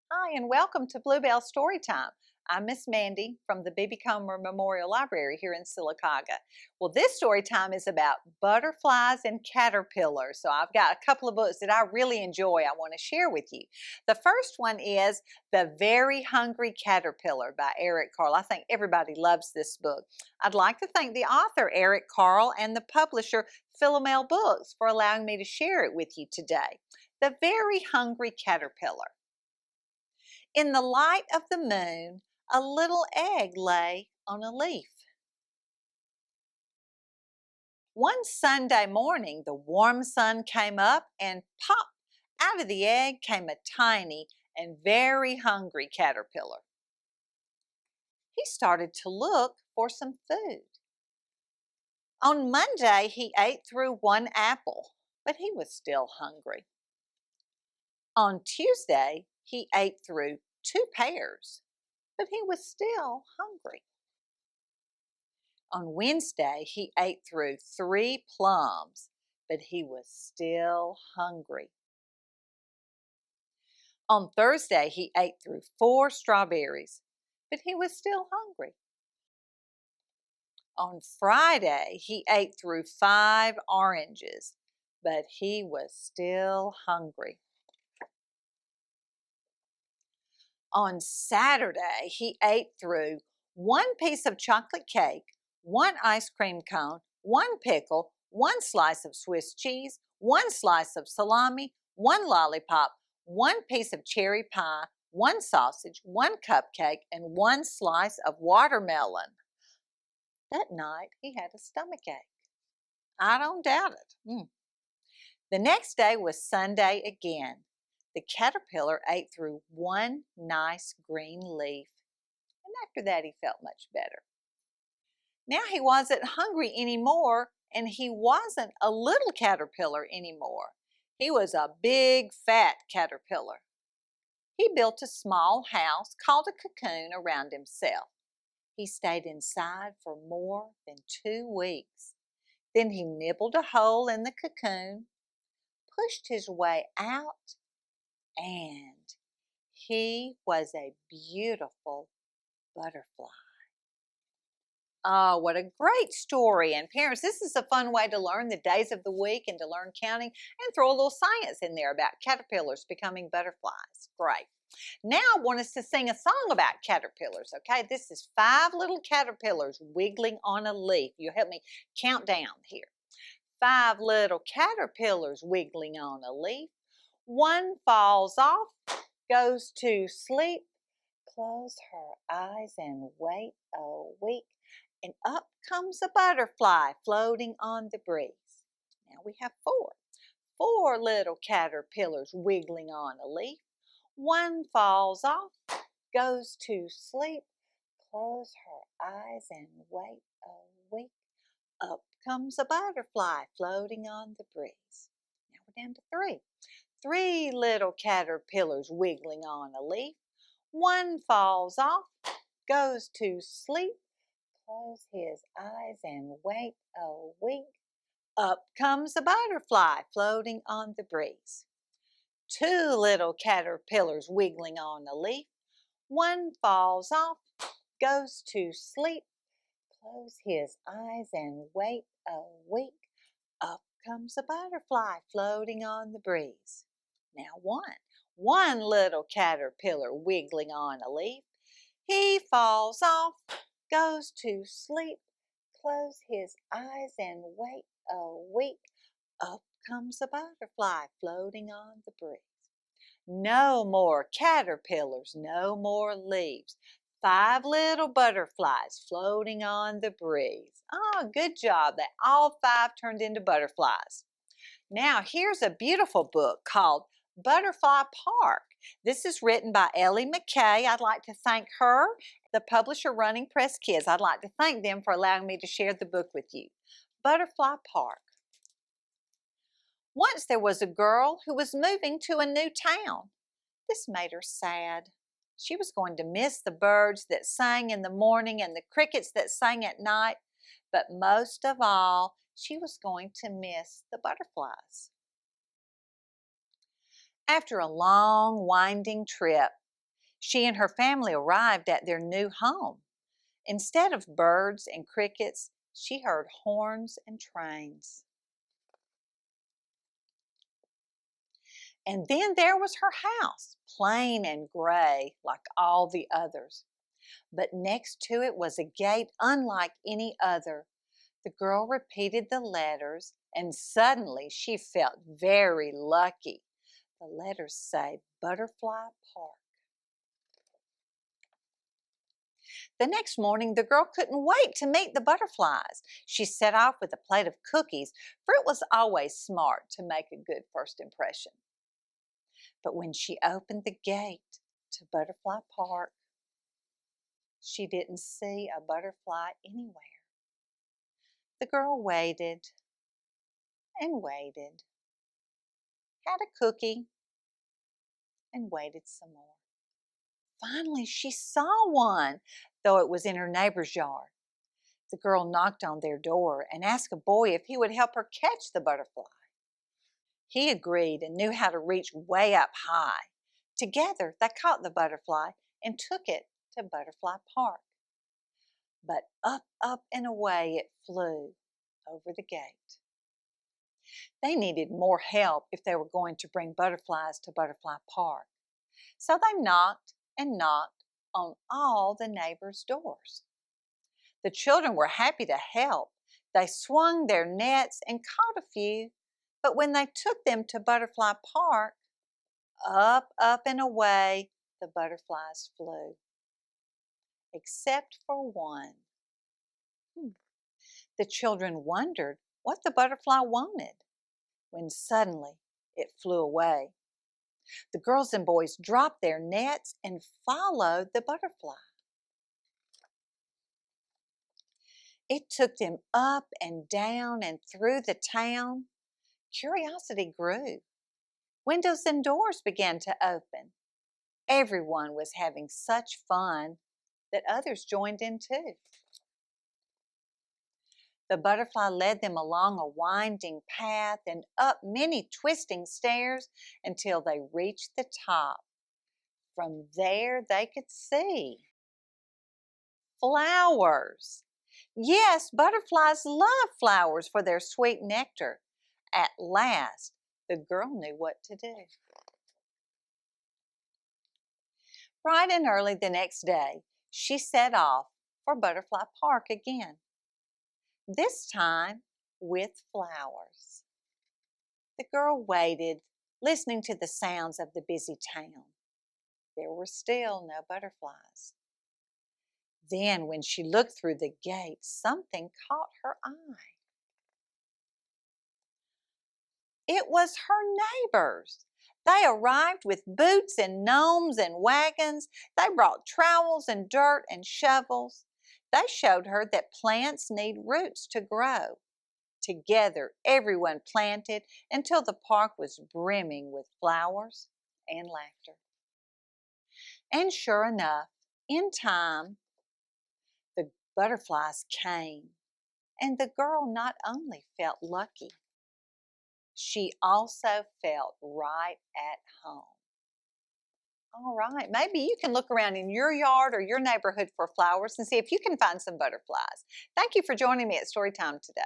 Hi, and welcome to Bluebell Storytime. I'm Miss Mandi from the B.B. Comer Memorial Library here in Sylacauga. Well, this story time is about butterflies and caterpillars. So I've got a couple of books that I really enjoy I want to share with you. The first one is The Very Hungry Caterpillar by Eric Carle. I think everybody loves this book. I'd like to thank the author, Eric Carle, and the publisher, Philomel Books, for allowing me to share it with you today. The Very Hungry Caterpillar. In the light of the moon, a little egg lay on a leaf. One Sunday morning, the warm sun came up and pop, out of the egg came a tiny and very hungry caterpillar. He started to look for some food. On Monday, he ate through one apple, but he was still hungry. On Tuesday, he ate through two pears, but he was still hungry. On Wednesday, he ate through 3 plums, but he was still hungry. On Thursday, he ate through 4 strawberries, but he was still hungry. On Friday, he ate through 5 oranges, but he was still hungry. On Saturday, he ate through 1 piece of chocolate cake, 1 ice cream cone, 1 pickle, 1 slice of Swiss cheese, 1 slice of salami, 1 lollipop, 1 piece of cherry pie, 1 sausage, 1 cupcake, and 1 slice of watermelon. That night, he had a stomachache. I don't doubt it. The next day was Sunday again. The caterpillar ate through 1 nice green leaf, and after that he felt much better. Now he wasn't hungry anymore, and he wasn't a little caterpillar anymore. He was a big, fat caterpillar. He built a small house called a cocoon around himself. He stayed inside for more than 2 weeks. Then he nibbled a hole in the cocoon, pushed his way out, and he was a beautiful butterfly. Oh, what a great story. And parents, this is a fun way to learn the days of the week and to learn counting and throw a little science in there about caterpillars becoming butterflies. Great. Now I want us to sing a song about caterpillars, okay? This is 5 little caterpillars wiggling on a leaf. You help me count down here. 5 little caterpillars wiggling on a leaf. 1 falls off, goes to sleep, close her eyes and wait a week, and up comes a butterfly floating on the breeze. Now we have 4. 4 little caterpillars wiggling on a leaf. 1 falls off, goes to sleep, close her eyes and wait a week. Up comes a butterfly floating on the breeze. Now we're down to 3. 3 little caterpillars wiggling on a leaf. 1 falls off, goes to sleep, close his eyes and wait a week. Up comes a butterfly floating on the breeze. 2 little caterpillars wiggling on a leaf. 1 falls off, goes to sleep, close his eyes and wait a week. Up comes a butterfly floating on the breeze. Now 1 little caterpillar wiggling on a leaf. He falls off, goes to sleep, close his eyes and wait a week. Up comes a butterfly floating on the breeze. No more caterpillars, no more leaves. 5 little butterflies floating on the breeze. Oh, good job. They all 5 turned into butterflies. Now, here's a beautiful book called Butterfly Park. This is written by Elly MacKay. I'd like to thank her, the publisher Running Press Kids. I'd like to thank them for allowing me to share the book with you. Butterfly Park. Once there was a girl who was moving to a new town. This made her sad. She was going to miss the birds that sang in the morning and the crickets that sang at night, but most of all, she was going to miss the butterflies. After a long, winding trip, She and her family arrived at their new home. Instead of birds and crickets, she heard horns and trains. And then there was her house, plain and gray like all the others. But next to it was a gate unlike any other. The girl repeated the letters, and suddenly she felt very lucky. The letters say Butterfly Park. The next morning, the girl couldn't wait to meet the butterflies. She set off with a plate of cookies, for it was always smart to make a good first impression. But when she opened the gate to Butterfly Park, she didn't see a butterfly anywhere. The girl waited and waited, had a cookie, and waited some more. Finally, she saw one, though it was in her neighbor's yard. The girl knocked on their door and asked a boy if he would help her catch the butterfly. He agreed and knew how to reach way up high. Together, they caught the butterfly and took it to Butterfly Park. But up, and away it flew over the gate. They needed more help if they were going to bring butterflies to Butterfly Park. So they knocked and knocked on all the neighbors' doors. The children were happy to help. They swung their nets and caught a few, but when they took them to Butterfly Park, up, and away the butterflies flew. Except for one. The children wondered what the butterfly wanted, when suddenly it flew away. The girls and boys dropped their nets and followed the butterfly. It took them up and down and through the town. Curiosity grew. Windows and doors began to open. Everyone was having such fun that others joined in too. The butterfly led them along a winding path and up many twisting stairs until they reached the top. From there they could see flowers. Yes, butterflies love flowers for their sweet nectar. At last, the girl knew what to do. Bright and early the next day, she set off for Butterfly Park again. This time with flowers. The girl waited, listening to the sounds of the busy town. There were still no butterflies. Then, when she looked through the gate, something caught her eye. It was her neighbors. They arrived with boots and gnomes and wagons. They brought trowels and dirt and shovels. They showed her that plants need roots to grow. Together, everyone planted until the park was brimming with flowers and laughter. And sure enough, in time, the butterflies came, and the girl not only felt lucky, she also felt right at home. All right, maybe you can look around in your yard or your neighborhood for flowers and see if you can find some butterflies. Thank you for joining me at Storytime today.